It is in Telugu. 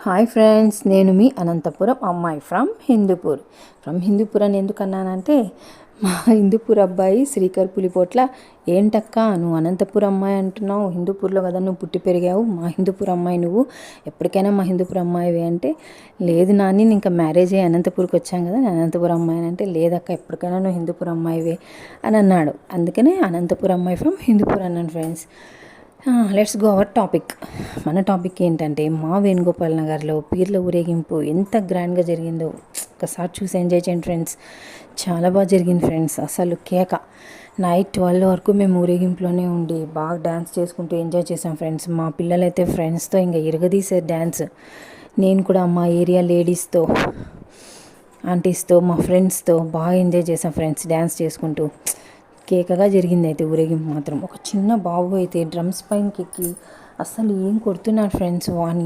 హాయ్ ఫ్రెండ్స్, నేను మీ అనంతపురం అమ్మాయి ఫ్రమ్ హిందూపూర్ అని ఎందుకన్నానంటే మా హిందూపూర్ అబ్బాయి శ్రీకర్ పులిపోట్ల ఏంటక్క నువ్వు అనంతపురం అమ్మాయి అంటున్నావు, హిందూపూర్లో కదా నువ్వు పుట్టి పెరిగావు, మా హిందూపూర్ అమ్మాయి నువ్వు ఎప్పటికైనా మా హిందూపూర్ అమ్మాయివి అంటే, లేదు నాని నేను ఇంకా మ్యారేజ్ అయ్యి అనంతపూర్కి వచ్చాను కదా నేను అనంతపురం అమ్మాయి అంటే, లేదక్క ఎప్పటికైనా నువ్వు హిందూపూర్ అమ్మాయివే అని అన్నాడు. అందుకనే అనంతపురం అమ్మాయి ఫ్రమ్ హిందూపూర్ అన్నాను friends. Let's go our topic. మన టాపిక్ ఏంటంటే మా వేణుగోపాల్ నగర్లో పీర్ల ఊరేగింపు ఎంత గ్రాండ్గా జరిగిందో ఒకసారి చూసి ఎంజాయ్ చేయండి ఫ్రెండ్స్. చాలా బాగా జరిగింది ఫ్రెండ్స్, అసలు కేక. నైట్ 12 వరకు మేము ఊరేగింపులోనే ఉండి బాగా డ్యాన్స్ చేసుకుంటూ ఎంజాయ్ చేసాం ఫ్రెండ్స్. మా పిల్లలైతే ఫ్రెండ్స్తో ఇంకా ఇరగదీసారు డ్యాన్స్. నేను కూడా మా ఏరియా లేడీస్తో, ఆంటీస్తో, మా ఫ్రెండ్స్తో బాగా ఎంజాయ్ చేసాం ఫ్రెండ్స్ డ్యాన్స్ చేసుకుంటూ. కేకగా జరిగింది అయితే ఊరేగింపు మాత్రం. ఒక చిన్న బాబు అయితే డ్రమ్స్ పైనకి ఎక్కి అసలు ఏం కొడుతున్నాడు ఫ్రెండ్స్ వాణి.